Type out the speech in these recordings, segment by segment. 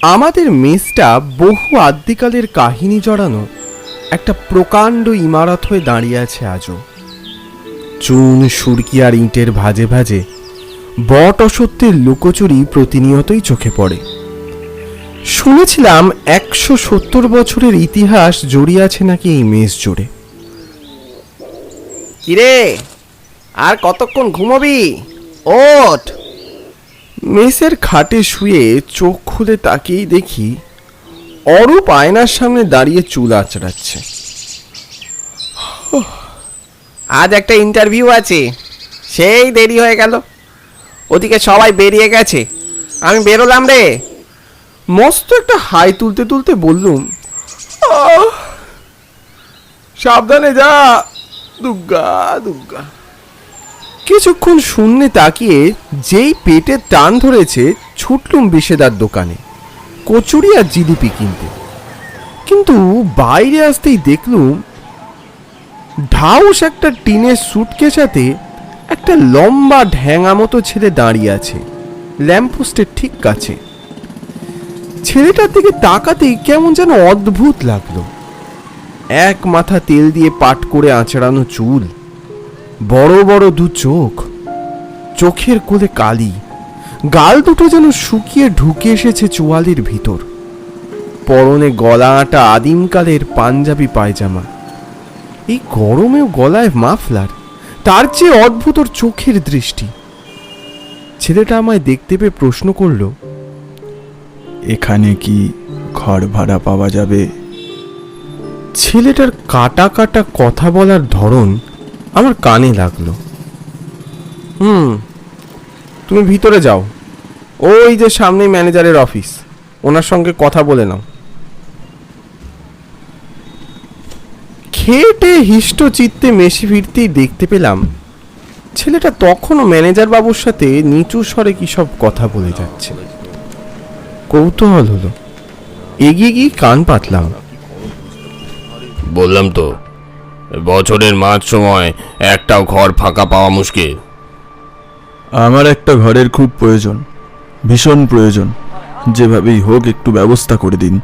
আমাদের মেসটা বহু আদ্যিকালের কাহিনী জড়ানো একটা প্রকাণ্ড ইমারত হয়ে দাঁড়িয়ে আছে আজও। চুন সুরকি আর ইটের ভাজে ভাজে বট অসত্যের লুকোচুরি প্রতিনিয়তই চোখে পড়ে। শুনেছিলাম 170 বছরের ইতিহাস জড়িয়ে আছে নাকি এই মেস জুড়ে। কিরে, আর কতক্ষণ ঘুমোবি? ওঠ। মেসের খাটে শুয়ে চোখ খুলে তাকিয়েই দেখি অরূপ আয়নার সামনে দাঁড়িয়ে চুল আঁচড়াচ্ছে। আজ একটা ইন্টারভিউ আছে, সেই দেরি হয়ে গেল। ওদিকে সবাই বেরিয়ে গেছে, আমি বেরোলাম রে। মস্ত একটা হাই তুলতে তুলতে বললুম, সাবধানে যা, দুর্গা দুর্গা। কিছুক্ষণ শূন্যে তাকিয়ে যেই পেটে টান ধরেছে ছুটলুম বিষেদার দোকানে কচুরি আর জিলিপি কিনতে। কিন্তু বাইরে আসতেই দেখলুম ঢাউস একটা টিনের সুটকেসাতে একটা লম্বা ঢ্যাঙা মতো ছেলে দাঁড়িয়ে আছে ল্যাম্পপোস্টের ঠিক কাছে। ছেলেটার দিকে তাকাতেই কেমন যেন অদ্ভুত লাগলো। এক মাথা তেল দিয়ে পাট করে আঁচড়ানো চুল, বড় বড় দু চোখ, চোখের কোলে কালি, গাল দুটো যেন শুকিয়ে ঢুকে এসেছে চোয়ালের ভিতর। পরনে গলা আঁটা আদিমকালের পাঞ্জাবি পায়জামা, এই গরমেও গলায় মাফলার। তার চেয়ে অদ্ভুত ওর চোখের দৃষ্টি। ছেলেটা আমায় দেখতে পেয়ে প্রশ্ন করল, এখানে কি ঘর ভাড়া পাওয়া যাবে? ছেলেটার কাটা কাটা কথা বলার ধরন আমার কানে লাগলো। তুমি ভিতরে যাও, ওই যে সামনে ম্যানেজারের অফিস, ওনার সঙ্গে কথা বলে নাও। খেটে হিষ্ট চিত্তে মেশে ফিরতেই দেখতে পেলাম ছেলেটা তখনও ম্যানেজার বাবুর সাথে নিচু স্বরে কি সব কথা বলে যাচ্ছে। কৌতূহল হলো, এগিয়ে গিয়ে কান পাতলাম। বললাম তো, বছরের মাঝ সময় একটাও ঘর ফাঁকা পাওয়া মুশকিল। আমার একটা ঘরের খুব প্রয়োজন, ভীষণ প্রয়োজন। যেভাবেই হোক একটু ব্যবস্থা করে দিন।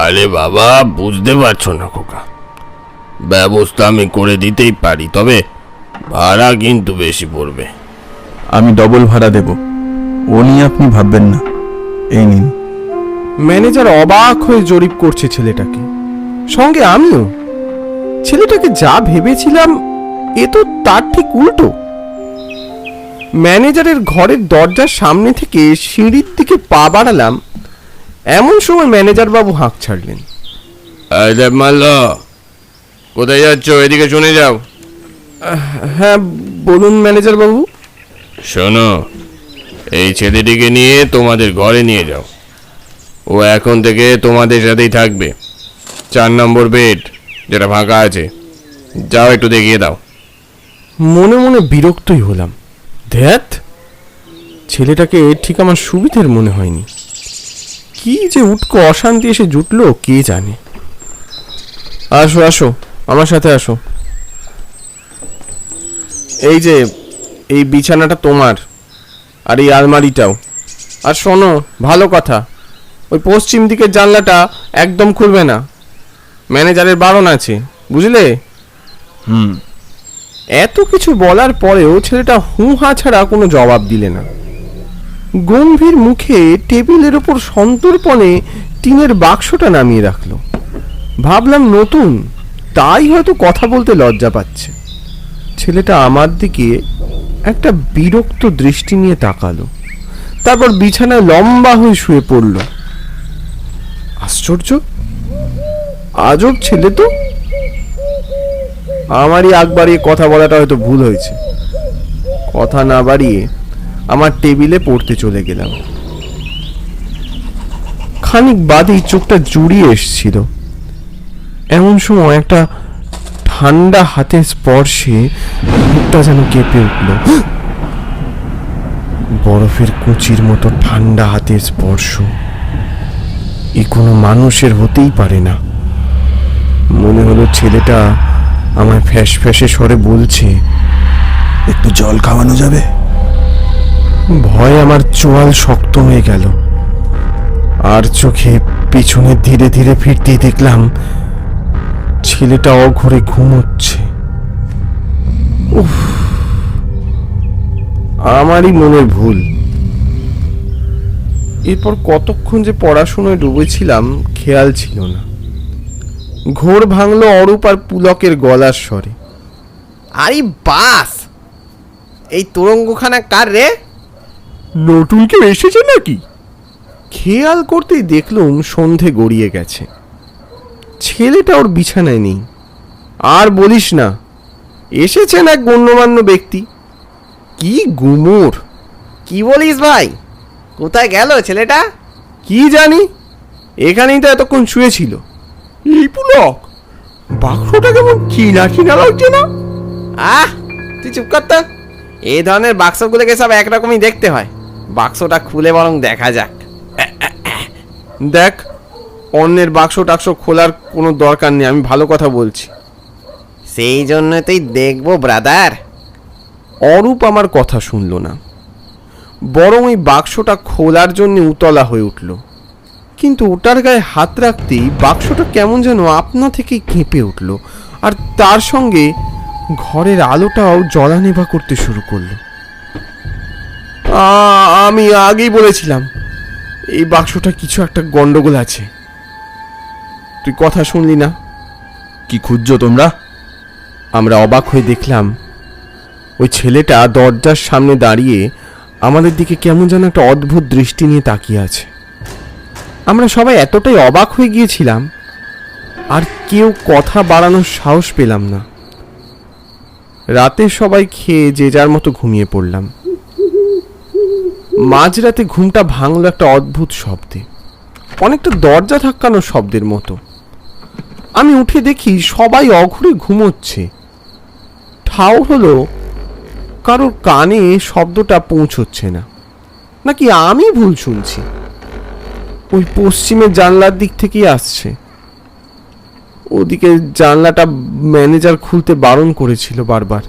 আরে বাবা, বুঝতে পারছো না খোকা, ব্যবস্থা আমি করে দিতেই পারি, তবে ভাড়া কিন্তু বেশি পড়বে। আমি ডবল ভাড়া দেব, ও নিয়ে আপনি ভাববেন না। এই নিন। ম্যানেজার অবাক হয়ে জরিপ করছে ছেলেটাকে, সঙ্গে আমিও। ছেলেটাকে যা ভেবেছিলাম এ তো তার ঠিক উল্টো। ম্যানেজারের ঘরের দরজার সামনে থেকে সিঁড়ির দিকে পা বাড়ালাম, এমন সময় ম্যানেজার বাবু হাঁক ছাড়লেন। মাল্ল, কোথায় যাচ্ছ? এদিকে শুনে যাও। হ্যাঁ বলুন ম্যানেজার বাবু। শোনো, এই ছেলেটিকে নিয়ে তোমাদের ঘরে নিয়ে যাও। ও এখন থেকে তোমাদের সাথেই থাকবে। 4 নম্বর বেড যেটা ফাঁকা আছে, যাও একটু দেখিয়ে দাও। মনে মনে বিরক্তই হলাম। ধ্যাত, ছেলেটাকে ঠিক আমার সুবিধের মনে হয়নি। কি যে উটকো অশান্তি এসে জুটলো কে জানে। আসো আসো, আমার সাথে আসো। এই যে এই বিছানাটা তোমার, আর এই আলমারিটাও। আর শোনো, ভালো কথা, ওই পশ্চিম দিকের জানলাটা একদম খুলবে না, ম্যানেজারের বারণ আছে, বুঝলে? এত কিছু বলার পরেও ছেলেটা হু হা ছাড়া কোনো জবাব দিলে না। গম্ভীর মুখে টেবিলের ওপর সন্তর্পণে টিনের বাক্সটা নামিয়ে রাখলো। ভাবলাম নতুন, তাই হয়তো কথা বলতে লজ্জা পাচ্ছে। ছেলেটা আমার দিকে একটা বিরক্ত দৃষ্টি নিয়ে তাকালো, তারপর বিছানায় লম্বা হয়ে শুয়ে পড়ল। আশ্চর্য, আজব ছেলে তো। আমারই আগ বাড়িয়ে কথা বলাটা হয়তো ভুল হয়েছে। কথা না বাড়িয়ে আমার টেবিলে পড়তে চলে গেলাম। খানিক বাদেই চোখটা জুড়িয়ে এসছিল। এমন সময় একটা ঠান্ডা হাতের স্পর্শে মুখটা যেন কেঁপে উঠল। বরফের কুচির মতো ঠান্ডা হাতের স্পর্শ, এ কোনো মানুষের হতেই পারে না। মনে হলো ছেলেটা আমায় ফ্যাস ফ্যাসে স্বরে বলছে, একটু জল খাওয়ানো যাবে? ভয় আমার চোয়াল শক্ত হয়ে গেল। আর চোখে পিছনে ধীরে ধীরে ফিরতেই দেখলাম ছেলেটা অঘরে ঘুমোচ্ছে। উফ, আমারই মনের ভুল। এরপর কতক্ষণ যে পড়াশোনায় ডুবেছিলাম খেয়াল ছিল না। ঘোর ভাঙলো অরূপ আর পুলকের গলার স্বরে। আরে বাস, এই তোরঙ্গখানা কার রে? নতুন কেউ এসেছে নাকি? খেয়াল করতেই দেখলুম সন্ধে গড়িয়ে গেছে। ছেলেটা ওর বিছানায় নেই। আর বলিস না, এসেছেন এক গণ্যমান্য ব্যক্তি। কি গুমুর! কি বলিস ভাই, কোথায় গেল ছেলেটা? কি জানি, এখানেই তো এতক্ষণ শুয়েছিল। এই পুলক, বাক্সটা কেমন চিনা চিনা লাগছে না? আহ, তুই চুপ কর তো। এই ধরনের বাক্সগুলোকে সব একরকমই দেখতে হয়। বাক্সটা খুলে বরং দেখা যাক। দেখ, অন্যের বাক্স টাক্স খোলার কোনো দরকার নেই, আমি ভালো কথা বলছি। সেই জন্য তুই দেখবো ব্রাদার। অরূপ আমার কথা শুনল না, বরং ওই বাক্সটা খোলার জন্য উতলা হয়ে উঠল। কিন্তু ওটার গায়ে হাত রাখতেই বাক্সটা কেমন যেন আপনা থেকেই কেঁপে উঠল, আর তার সঙ্গে ঘরের আলোটাও জ্বলানেভা করতে শুরু করলো। আমি আগেই বলেছিলাম এই বাক্সটা কিছু একটা গন্ডগোল আছে। তুই কথা শুনলি না? কি খুঁজছো তোমরা? আমরা অবাক হয়ে দেখলাম ওই ছেলেটা দরজার সামনে দাঁড়িয়ে আমাদের দিকে কেমন যেন একটা অদ্ভুত দৃষ্টি নিয়ে তাকিয়ে আছে। আমরা সবাই এতটাই অবাক হয়ে গিয়েছিলাম, আর কেউ কথা বাড়ানোর সাহস পেলাম না। রাতে সবাই খেয়ে যে যার মতো ঘুমিয়ে পড়লাম। মাঝরাতে ঘুমটা ভাঙলো একটা অদ্ভুত শব্দে, অনেকটা দরজা ধাক্কানোর শব্দের মতো। আমি উঠে দেখি সবাই অঘরে ঘুমোচ্ছে। ঠাউর হলো কারোর কানে শব্দটা পৌঁছচ্ছে না, নাকি আমি ভুল শুনছি। ওই পশ্চিমের জানলার দিক থেকেই আসছে। ওদিকে জানলাটা ম্যানেজার খুলতে বারণ করেছিল বারবার।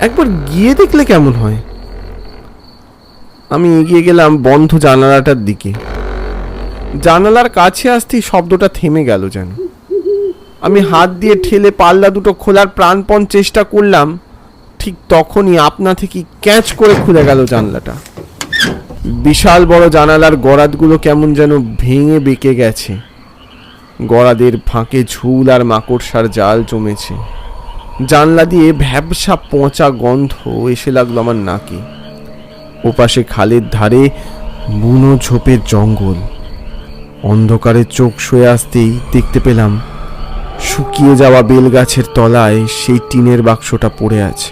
একবার গিয়ে দেখলে কেমন হয়? আমি এগিয়ে গেলাম বন্ধ জানালাটার দিকে। জানালার কাছে আসতেই শব্দটা থেমে গেল যেন। আমি হাত দিয়ে ঠেলে পাল্লা দুটো খোলার প্রাণপণ চেষ্টা করলাম, ঠিক তখনই আপনা থেকে ক্যাচ করে খুলে গেল জানলাটা। বিশাল বড় জানালার গরাদগুলো কেমন যেন ভেঙে বেঁকে গেছে। গরাদের ফাঁকে ঝুল আর মাকড়সার জাল জমেছে। জানলা দিয়ে ভ্যাবসা পচা গন্ধ এসে লাগলো আমার নাকে। ওপাশে খালের ধারে বুনো ঝোপের জঙ্গল। অন্ধকারে চোখ শুয়ে আসতেই দেখতে পেলাম শুকিয়ে যাওয়া বেলগাছের তলায় সেই টিনের বাক্সটা পড়ে আছে।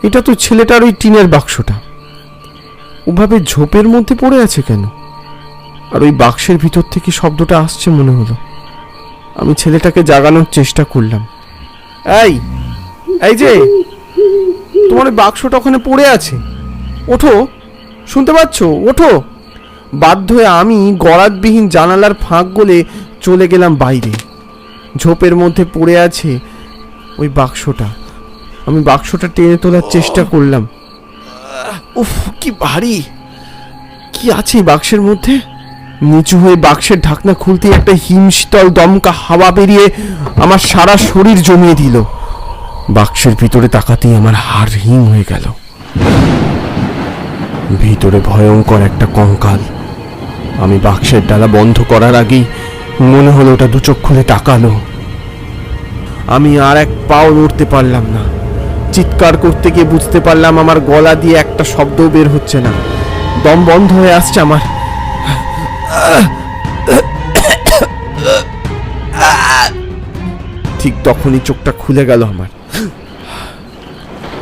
এটা তো ছেলেটার ওই টিনের বাক্সটা। ওভাবে ঝোপের মধ্যে পড়ে আছে কেন? আর ওই বাক্সের ভিতর থেকে শব্দটা আসছে মনে হলো। আমি ছেলেটাকে জাগানোর চেষ্টা করলাম। এই এই যে, তোমার ওই বাক্সটা ওখানে পড়ে আছে, ওঠো, শুনতে পাচ্ছ? ওঠো। বাধ্য হয়ে আমি গরাদবিহীন জানালার ফাঁক গলে চলে গেলাম বাইরে। ঝোপের মধ্যে পড়ে আছে ওই বাক্সটা। আমি বাক্সটা টেনে তোলার চেষ্টা করলাম। উফ, কি ভারী! কি আছে এই বাক্সের মধ্যে? নিচু হয়ে বাক্সের ঢাকনা খুলতে একটা হিমশীতল দমকা হাওয়া বেরিয়ে আমার সারা শরীর জমিয়ে দিল। বাক্সের ভিতরে তাকাতেই আমার হাড় হিম হয়ে গেল। ভিতরে ভয়ঙ্কর একটা কঙ্কাল। আমি বাক্সের ডালা বন্ধ করার আগেই মনে হলো ওটা দু চোখ খুলে তাকালো। আমি আর এক পাও নড়তে পারলাম না। চিৎকার করতে গিয়ে বুঝতে পারলাম আমার গলা দিয়ে একটা শব্দও বের হচ্ছে না। দম বন্ধ হয়ে আসছে আমার। ঠিক তখনই চোখটা খুলে গেল আমার।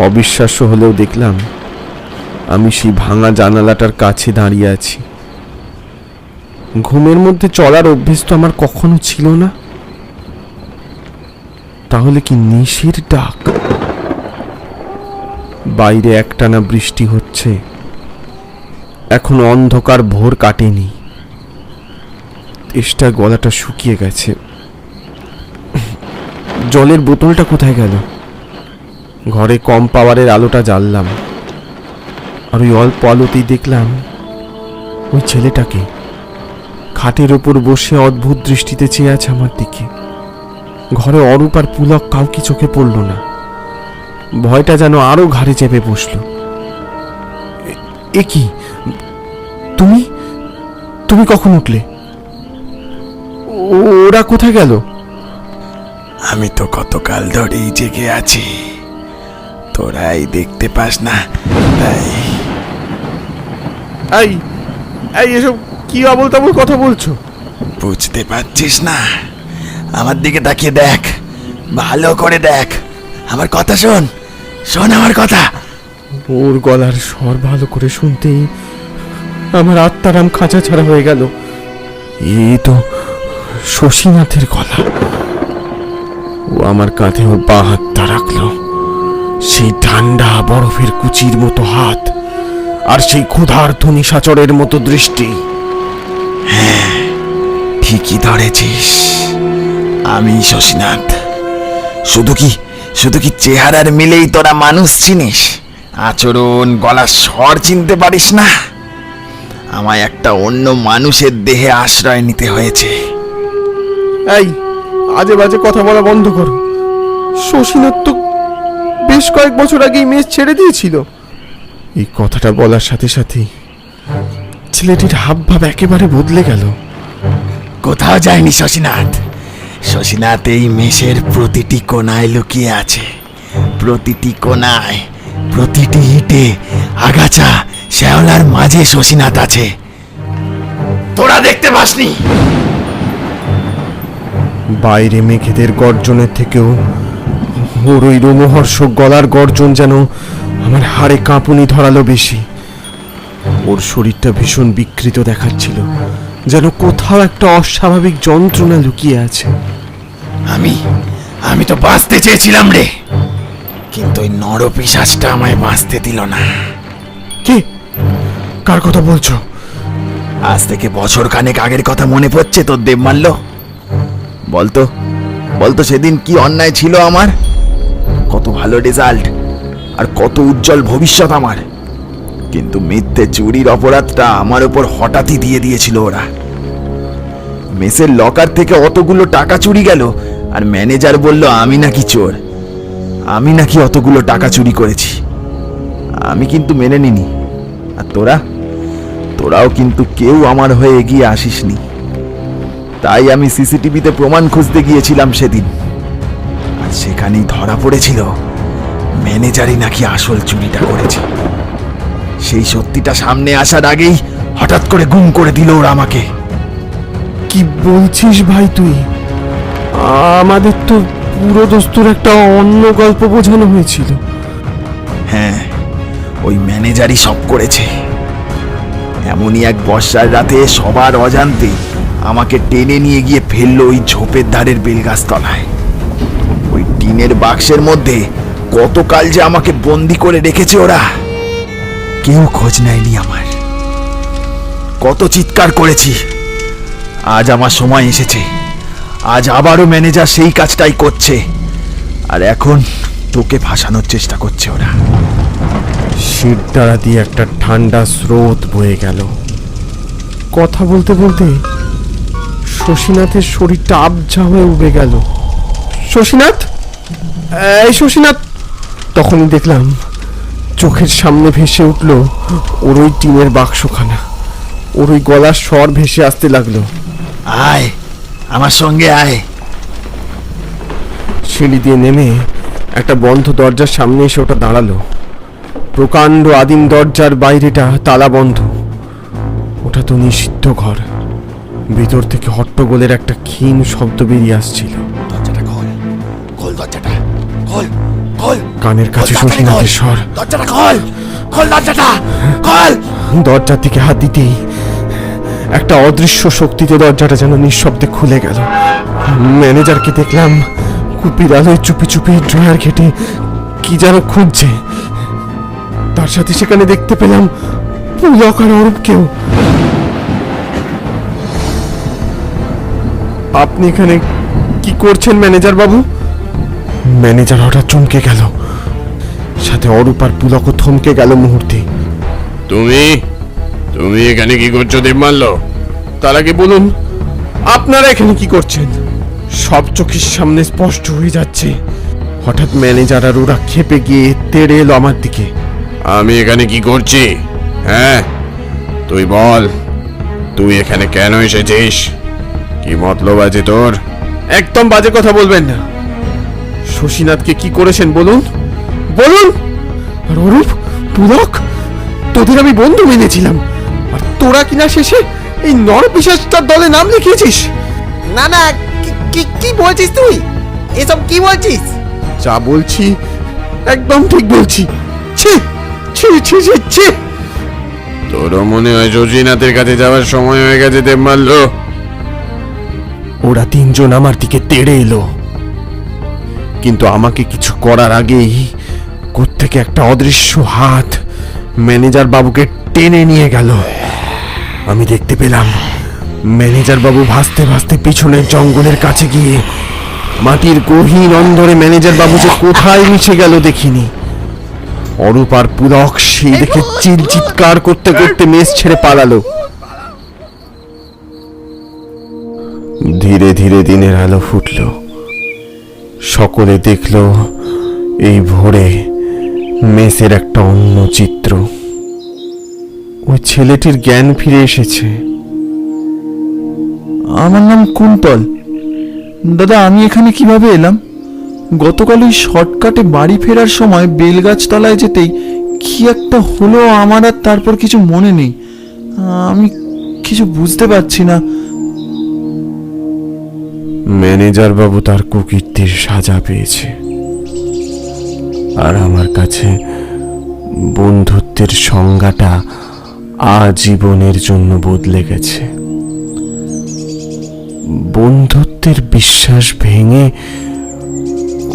অবিশ্বাস্য হলেও দেখলাম আমি সেই ভাঙা জানালাটার কাছে দাঁড়িয়ে আছি। ঘুমের মধ্যে চলার অভ্যেস তো আমার কখনো ছিল না। তাহলে কি নিশির ডাক? বাইরে একটানা বৃষ্টি হচ্ছে। এখন অন্ধকার ভোর কাটেনি। তেষ্টায় গলাটা শুকিয়ে গেছে। জলের বোতলটা কোথায় গেল? ঘরে কম পাওয়ারের আলোটা জ্বাললাম, আর ওই অল্প আলোতেই দেখলাম ওই ছেলেটাকে। খাটের ওপর বসে অদ্ভুত দৃষ্টিতে চেয়ে আছে আমার দিকে। ঘরে অরূপ আর পুলক কাউকে চোখে পড়ল না। ভয়টা যেন আরো ঘাড়ে চেপে বসল। এ কি, তুমি তুমি কখন উঠলে? ওরা কোথায় গেল? আমি তো গতকাল ধরেই জেগে আছি, তোরাই দেখতে পাস না তাই। এই এই এসব কি আবল তাবল কথা বলছো? বুঝতে পারছিস না? আমার দিকে তাকিয়ে দেখ, ভালো করে দেখ, আমার কথা শোন, শোন আমার কথা। ওর গলার স্বর ভালো করে শুনতেই আমার আত্মারাম খাঁচা ছাড়া হয়ে গেল। এ তো শশীনাথের গলা। ও আমার কাঁধে ওর বাঁ হাতটা রাখলো, সেই ঠান্ডা বরফের কুচির মতো হাত, আর সেই ক্ষুধার্ত নিশাচরের মতো দৃষ্টি। ঠিকই ধরেছিস, আমি শশীনাথ। শুধু কি চেহারার মিলেই তোরা মানুষ চিনিস, আচরণ গলার স্বর চিনতে পারিস না? আমায় একটা অন্য মানুষের দেহে আশ্রয় নিতে হয়েছে। এই আজে বাজে কথা বলা বন্ধ করো। শশীনাথ তো বেশ কয়েক বছর আগেই মেস ছেড়ে দিয়েছিল। এই কথাটা বলার সাথে সাথেই ছেলেটির হাবভাব একেবারে বদলে গেল। কোথাও যায়নি শশীনাথ। শশীনাথ এই মেষের প্রতিটি কোনায় লুকিয়ে আছে, প্রতিটি কোনায়, প্রতিটি ইটে, আগাছা, শ্যাওলার মাঝে শশীনাথ আছে। তোরা দেখতে পাসনি? বাইরে মেঘেদের গর্জনের থেকেও ওর ওই রোমহর্ষক গলার গর্জন যেন আমার হাড়ে কাঁপুনি ধরালো বেশি। ওর শরীরটা ভীষণ বিকৃত দেখাচ্ছিল, যেন কোথাও একটা অস্বাভাবিক যন্ত্রণা লুকিয়ে আছে। আমি তো বাঁচতে চেয়েছিলাম রে, কিন্তু ওই নরপিশাচটা আমায় বাঁচতে দিল না। কে? কার কথা বলছো? আজ থেকে বছর খানেক আগের কথা মনে পড়ছে তোর দেবমাল্য? বলতো সেদিন কি অন্যায় ছিল আমার? কত ভালো রেজাল্ট আর কত উজ্জ্বল ভবিষ্যৎ আমার, কিন্তু মিথ্যে চুরির অপরাধটা আমার উপর হঠাৎই দিয়ে দিয়েছিল ওরা। মেসের লকার থেকে অতগুলো টাকা চুরি গেল, আর ম্যানেজার বলল আমি নাকি চোর, আমি নাকি অতগুলো টাকা চুরি করেছি। আমি কিন্তু মেনে নিনি। আর তোরাও কিন্তু কেউ আমার হয়ে এগিয়ে আসিসনি। তাই আমি সিসিটিভিতে প্রমাণ খুঁজতে গিয়েছিলাম সেদিন, আর সেখানেই ধরা পড়েছিল ম্যানেজারই নাকি আসল চুরিটা করেছে। সেই সত্যিটা সামনে আসার আগেই হঠাৎ করে গুম করে দিল ওরা আমাকে। কি বলছিস ভাই তুই? আমাদের তো পুরো দোস্তুর একটা অন্য গল্প বোঝানো হয়েছিল। হ্যাঁ, ওই ম্যানেজারই সব করেছে। এমনই এক বর্ষার রাতে সবার অজান্তে আমাকে টেনে নিয়ে গিয়ে ফেললো ওই ঝোপের ধারের বেলগাছ তলায়। ওই টিনের বাক্সের মধ্যে কতকাল যে আমাকে বন্দি করে রেখেছে ওরা, কেউ খোঁজ নেয়নি আমার। কত চিৎকার করেছি। আজ আমার সময় এসেছে, আজ আবারও ম্যানেজার সেই কাজটাই করছে, আর এখন তোকে ফাঁসানোর চেষ্টা করছে ওরা। শিরদাঁড়া দিয়ে একটা ঠান্ডা স্রোত বয়ে গেল। কথা বলতে বলতে শশীনাথের শরীরটা আবঝা হয়ে উবে গেল। শশীনাথ, এই শশীনাথ! তখনই দেখলাম চোখের সামনে ভেসে উঠল ওর ওই টিনের বাক্সখানা। ওর ওই গলার স্বর ভেসে আসতে লাগলো, আয় আমার সঙ্গে আয়। সিঁড়ি দিয়ে নেমে একটা বন্ধ দরজার সামনে এসে ওটা দাঁড়ালো। প্রকাণ্ড আদিম দরজার বাইরেটা তালা বন্ধ। ওটা তো নিষিদ্ধ ঘর। ভিতর থেকে হট্টগোলের একটা ক্ষীণ শব্দ বেরিয়ে আসছিল। দরজাটা খোল, খোল দরজাটা, খোল, খোল। কানের কাছে শশীনাথের স্বর, দরজাটা খোল, খোল দরজাটা, খোল। দরজার দিকে হাত দিতেই একটা অদৃশ্য শক্তিতে দরজাটা যেন নিঃশব্দে খুলে গেল। ম্যানেজারকে দেখলাম কুপির আলোয় চুপি চুপি ড্রয়ার ঘেটে কি যেন খুঁজছে। তার সাথে সেখানে দেখতে পেলাম পুলক আর অরূপকেও। আপনি এখানে কি করছেন ম্যানেজার বাবু? ম্যানেজার হঠাৎ চমকে গেল, সাথে অরূপ আর পুলকও থমকে গেল মুহূর্তে। তুমি তুমি এখানে কি করছো দেবমাল্য? তার আগে বলুন, আপনারা এখানে কি করছেন? সব চোখের সামনে স্পষ্ট হয়ে যাচ্ছে। হঠাৎ ম্যানেজার আর ওরা খেপে গিয়ে তেড়ে এলো আমার দিকে। আমি এখানে কি করছি? হ্যাঁ, তুই বল, তুই এখানে কেন এসেছিস? কি মতলব আছে তোর? একদম বাজে কথা বলবেন না। শশীনাথকে কি করেছেন বলুন, বলুন। আর অরূপ, পুলক, তোদের আমি বন্ধু মেনেছিলাম, আর তোরা কিনা শেষে এই নরপিশাচটার দলে নাম লিখিয়েছিস। না না, কি বলছিস তুই? এসব কি বলছিস? যা বলছি একদম ঠিক বলছি। ছি ছি ছি ছি ছি। তোরও মনে হয় শশীনাথের কাছে যাওয়ার সময় হয়ে গেছে দেবমাল্য? ওরা তিনজন আমার দিকে তেড়ে এলো, কিন্তু আমাকে কিছু করার আগেই কোত্থেকে একটা অদৃশ্য হাত ম্যানেজার বাবুকে টেনে নিয়ে গেল। আমি দেখতে পেলাম ম্যানেজার বাবু ভাসতে ভাসতে পিছনের জঙ্গলের কাছে গিয়ে মাটির গহীন অন্ধরে ম্যানেজার বাবু যে কোথায় মিশে গেল দেখিনি। অরূপ আর পুলক সেই দেখে চিৎকার করতে করতে মেস ছেড়ে পালালো। ধীরে ধীরে দিনের আলো ফুটল। সকলে দেখল এই ভোরে মেসের একটা অন্য চিত্র। ওই ছেলেটির জ্ঞান ফিরে এসেছে। আমার নাম কুন্তল। দাদা, আমি এখানে কিভাবে এলাম? গতকাল ওই শর্টকাটে বাড়ি ফেরার সময় বেলগাছ তলায় যেতেই কি একটা হলো আমার, আর তারপর কিছু মনে নেই। আমি কিছু বুঝতে পারছি না। ম্যানেজার বাবু তার কুকীর্তির সাজা পেয়েছে, আর আমার কাছে বন্ধুত্বের সংজ্ঞাটা আজীবনের জন্য বদলে গেছে। বন্ধুত্বের বিশ্বাস ভেঙে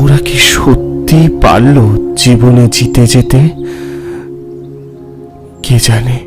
ওরা কি সত্যি পারল জীবনে জিতে যেতে? কে জানে।